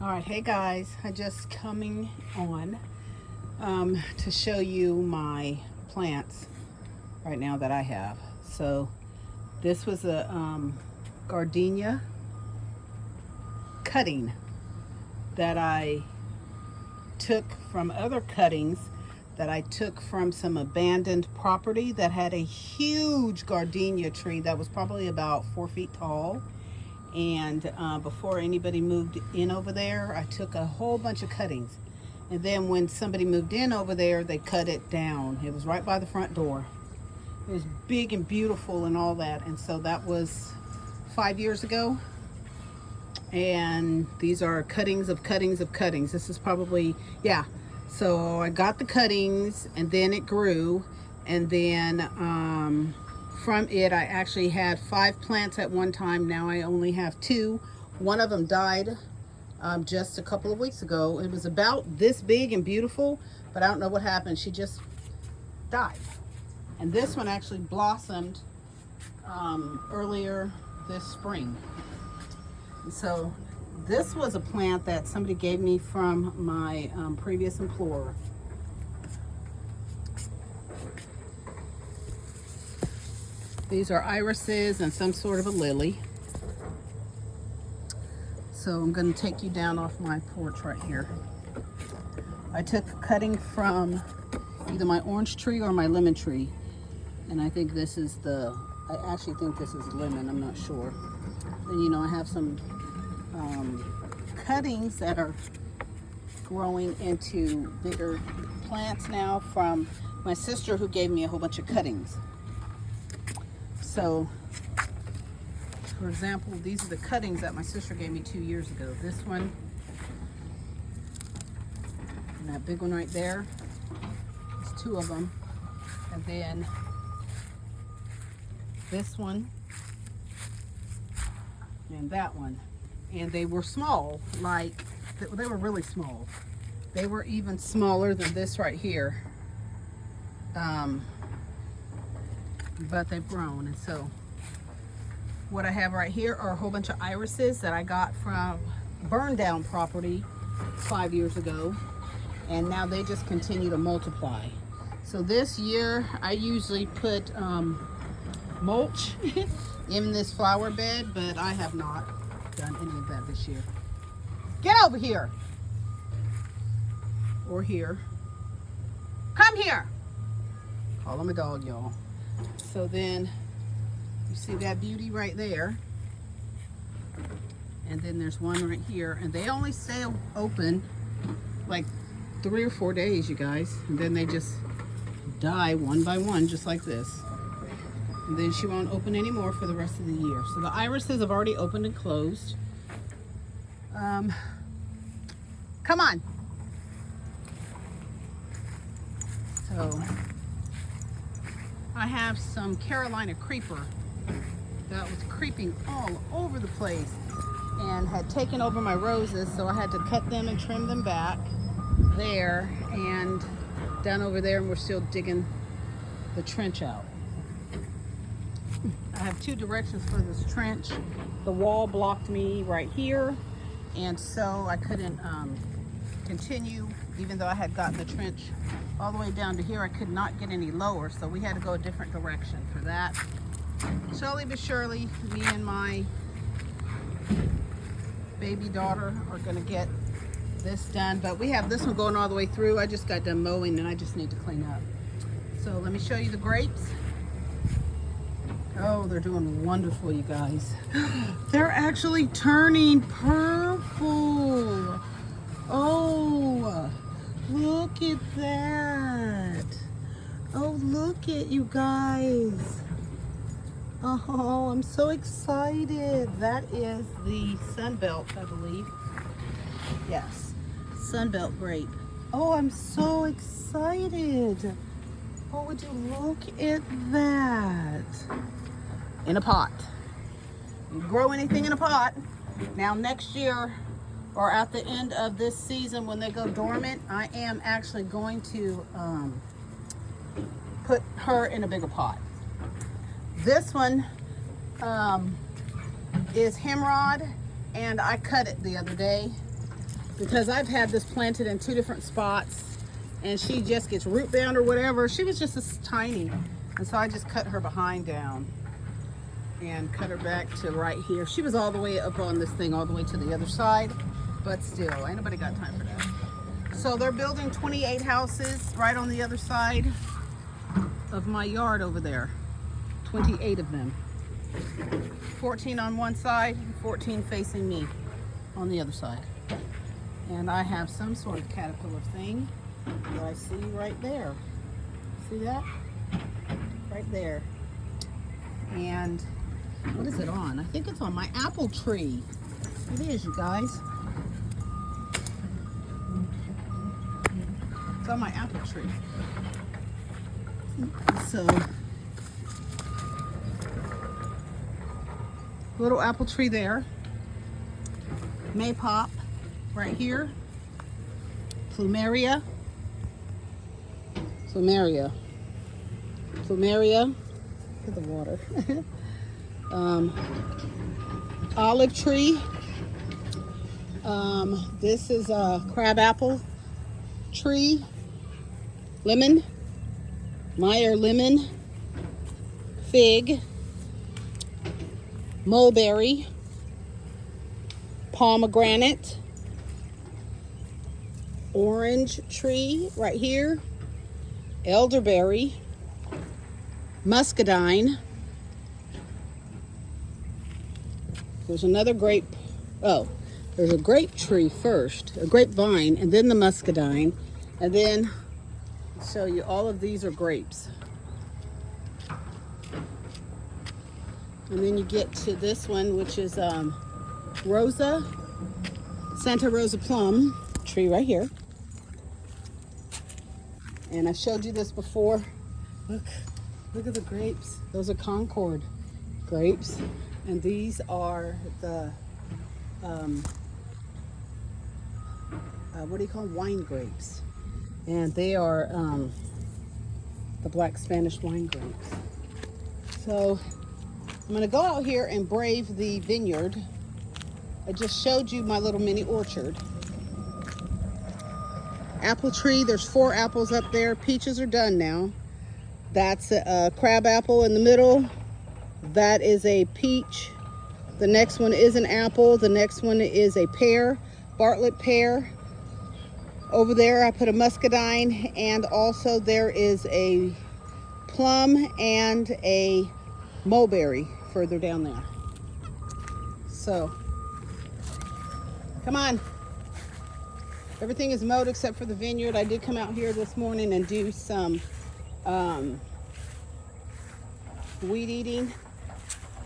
All right, hey guys, I just coming on to show you my plants right now that I have. So this was a gardenia cutting that I took from other cuttings that I took from some abandoned property that had a huge gardenia tree that was probably about 4 feet tall. And before anybody moved in over there, I took a whole bunch of cuttings. And then when somebody moved in over there, they cut it down. It was right by the front door. It was big and beautiful and all that. And so that was 5 years ago. And these are cuttings of cuttings of cuttings. This is probably, yeah. So I got the cuttings and then it grew. And then from it, I actually had 5 plants at one time. Now I only have 2. One of them died just a couple of weeks ago. It was about this big and beautiful, but I don't know what happened. She just died. And this one actually blossomed earlier this spring. And so this was a plant that somebody gave me from my previous employer. These are irises and some sort of a lily. So I'm going to take you down off my porch right here. I took a cutting from either my orange tree or my lemon tree. And I think this is I actually think this is lemon, I'm not sure. Then, you know, I have some cuttings that are growing into bigger plants now from my sister, who gave me a whole bunch of cuttings. So, for example, these are the cuttings that my sister gave me 2 years ago. This one, and that big one right there. There's 2 of them. And then this one, and that one. And they were small, like, they were really small. They were even smaller than this right here. But they've grown. And so what I have right here are a whole bunch of irises that I got from burned down property 5 years ago, and now they just continue to multiply. So this year I usually put mulch in this flower bed, but I have not done any of that this year. Get over here, or here. Come here. Call him a dog, y'all. So then you see that beauty right there, and then there's one right here, and they only stay open like 3 or 4 days, you guys, and then they just die one by one, just like this. And then she won't open anymore for the rest of the year. So the irises have already opened and closed. Come on. So I have some Carolina creeper that was creeping all over the place and had taken over my roses, so I had to cut them and trim them back there and down over there, and we're still digging the trench out. I have 2 directions for this trench. The wall blocked me right here, and so I couldn't continue. Even though I had gotten the trench all the way down to here, I could not get any lower, so we had to go a different direction for that. Slowly but surely, me and my baby daughter are going to get this done, but we have this one going all the way through. I just got done mowing and I just need to clean up. So let me show you the grapes. Oh, they're doing wonderful, you guys. They're actually turning purple. Oh, look at that. Oh, look at you guys. Oh, I'm so excited. That is the Sunbelt, I believe. Yes, Sunbelt grape. Oh, I'm so excited. Oh, would you look at that? In a pot. You grow anything in a pot. Now next year, or at the end of this season when they go dormant, I am actually going to put her in a bigger pot. This one is hemorrhoid, and I cut it the other day. because I've had this planted in 2 different spots and she just gets root bound or whatever. She was just this tiny. And so I just cut her behind down and cut her back to right here. She was all the way up on this thing, all the way to the other side, but still, ain't nobody got time for that. So they're building 28 houses right on the other side of my yard over there. 28 of them. 14 on one side, 14 facing me on the other side. And I have some sort of caterpillar thing that I see right there. See that? Right there. And what is it on? I think it's on my apple tree. It is, you guys. It's on my apple tree. So, little apple tree there. Maypop right here. Plumeria. Plumeria. Plumeria. Look at the water. Olive tree. This is a crabapple tree. Lemon. Meyer lemon. Fig. Mulberry. Pomegranate. Orange tree right here. Elderberry. Muscadine. There's another grape. Oh, there's a grape tree first, a grapevine, and then the muscadine, and then I'll show you all of these are grapes. And then you get to this one, which is Rosa, Santa Rosa plum tree right here. And I showed you this before. Look at the grapes. Those are Concord grapes. And these are the, what do you call them? Wine grapes. And they are the black Spanish wine grapes. So I'm gonna go out here and brave the vineyard. I just showed you my little mini orchard. Apple tree, there's 4 apples up there. Peaches are done now. That's a crab apple in the middle. That is a peach. The next one is an apple. The next one is a pear, Bartlett pear. Over there I put a muscadine, and also there is a plum and a mulberry further down there. So, come on. Everything is mowed except for the vineyard. I did come out here this morning and do some weed eating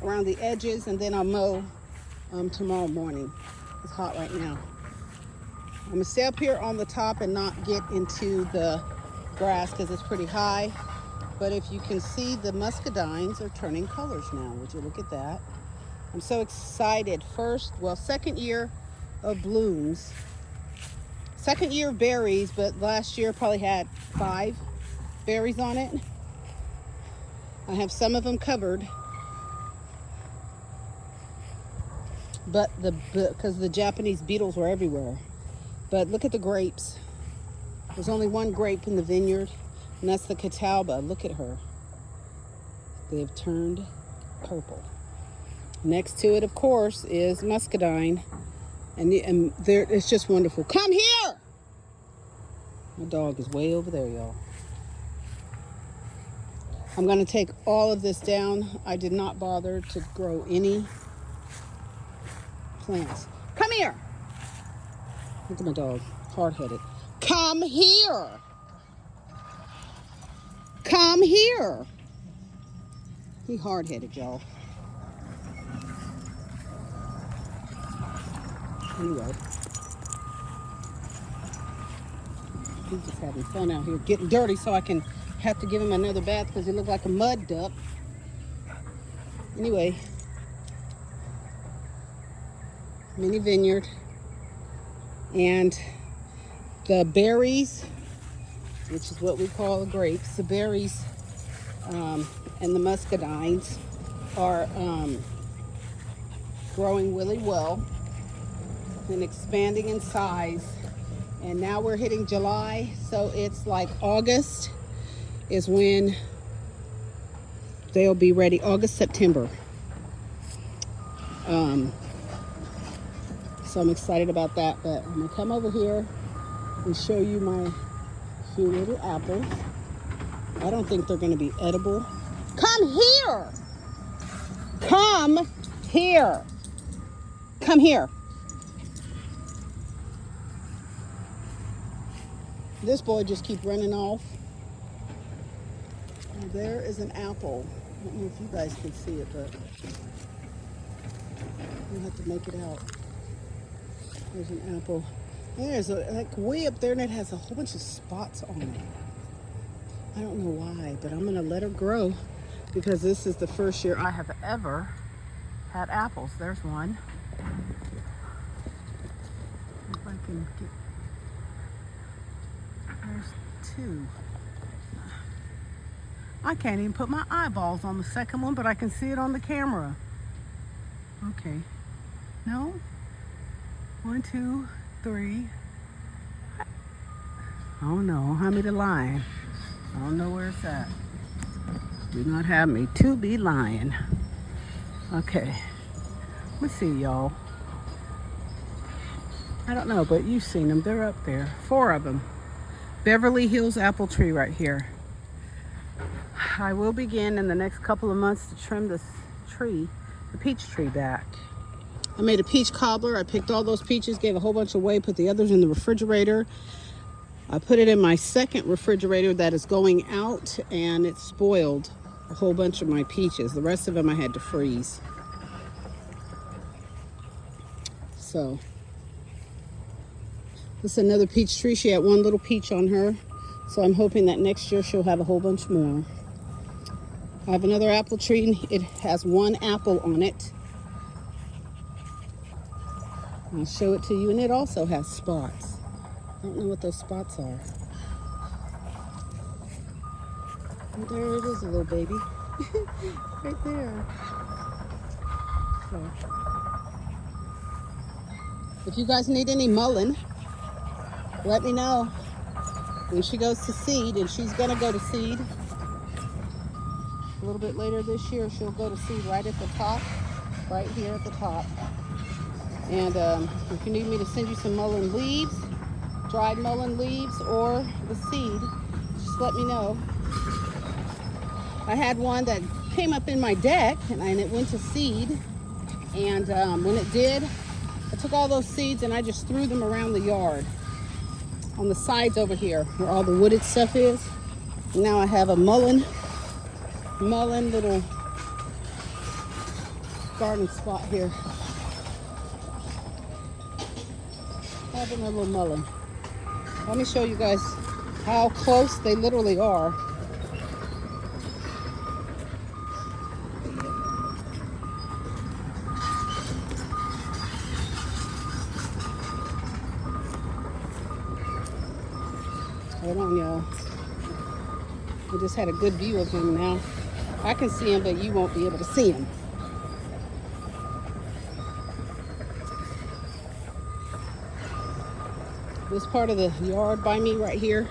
around the edges, and then I'll mow tomorrow morning. It's hot right now. I'm gonna stay up here on the top and not get into the grass because it's pretty high. But if you can see, the muscadines are turning colors now. Would you look at that? I'm so excited. Second year of blooms. Second year of berries, but last year probably had 5 berries on it. I have some of them covered, but because the Japanese beetles were everywhere. But look at the grapes. There's only one grape in the vineyard, and that's the Catalba. Look at her. They've turned purple. Next to it, of course, is muscadine, and there it's just wonderful. Come here! My dog is way over there, y'all. I'm going to take all of this down. I did not bother to grow any plants. Come here! Look at my dog, hard-headed. Come here! Come here! He hard-headed, y'all. Anyway, he's just having fun out here, getting dirty, so I can have to give him another bath because he looked like a mud duck. Anyway, mini vineyard, and the berries, which is what we call the grapes, the berries and the muscadines are growing really well. and expanding in size. And now we're hitting July, so it's like August is when they'll be ready. August, September. So I'm excited about that, but I'm gonna come over here and show you my few little apples. I don't think they're gonna be edible. Come here! Come here! Come here. This boy just keeps running off. And there is an apple. I don't know if you guys can see it, but you'll have to make it out. There's an apple. And there's like way up there, and it has a whole bunch of spots on it. I don't know why, but I'm gonna let her grow because this is the first year I have ever had apples. There's one. If I can get, there's two. I can't even put my eyeballs on the second one, but I can see it on the camera. Okay. No? 1, 2, 3. Oh no, hand me the line. I don't know where it's at. Do not have me to be lying. Okay. Let's see, y'all. I don't know, but you've seen them. They're up there. 4 of them. Beverly Hills apple tree right here. I will begin in the next couple of months to trim this tree, the peach tree back. I made a peach cobbler. I picked all those peaches, gave a whole bunch away, put the others in the refrigerator. I put it in my second refrigerator that is going out, and it spoiled a whole bunch of my peaches. The rest of them I had to freeze. So, this is another peach tree. She had one little peach on her. So I'm hoping that next year she'll have a whole bunch more. I have another apple tree, and it has 1 apple on it. I'll show it to you, and it also has spots. I don't know what those spots are. And there it is, a little baby. Right there. So, if you guys need any mullein, let me know. When she goes to seed, and she's gonna go to seed a little bit later this year, she'll go to seed right at the top, right here at the top. And if you need me to send you some mullein leaves, dried mullein leaves, or the seed, just let me know. I had one that came up in my deck, and it went to seed. And when it did, I took all those seeds and I just threw them around the yard. On the sides over here where all the wooded stuff is. Now I have a mullein little garden spot here. Having a little mullein. Let me show you guys how close they literally are. Hold on, y'all. I just had a good view of him now. I can see him, but you won't be able to see him. This part of the yard by me right here,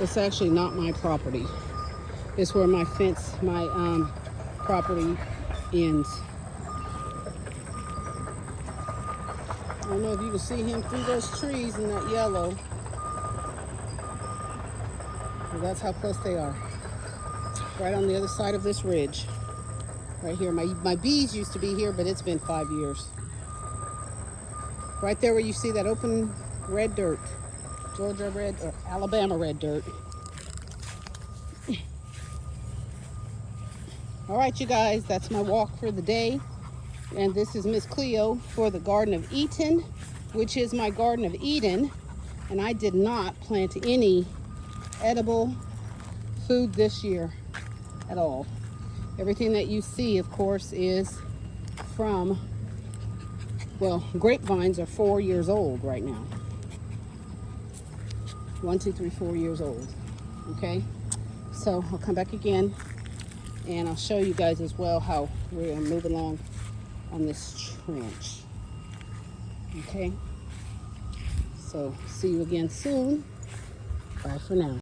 it's actually not my property. It's where my fence, my property ends. I don't know if you can see him through those trees in that yellow. That's how close they are. Right on the other side of this ridge. Right here. My bees used to be here, but it's been 5 years. Right there where you see that open red dirt. Georgia red or Alabama red dirt. All right, you guys, that's my walk for the day. And this is Miss Cleo for the Garden of Eden, which is my Garden of Eden. And I did not plant any edible food this year at all. Everything that you see, of course, is from, well, grapevines are 4 years old right now. 1, 2, 3, 4 years old. Okay, so I'll come back again and I'll show you guys as well how we're moving along on this trench. Okay, So see you again soon. Bye for now.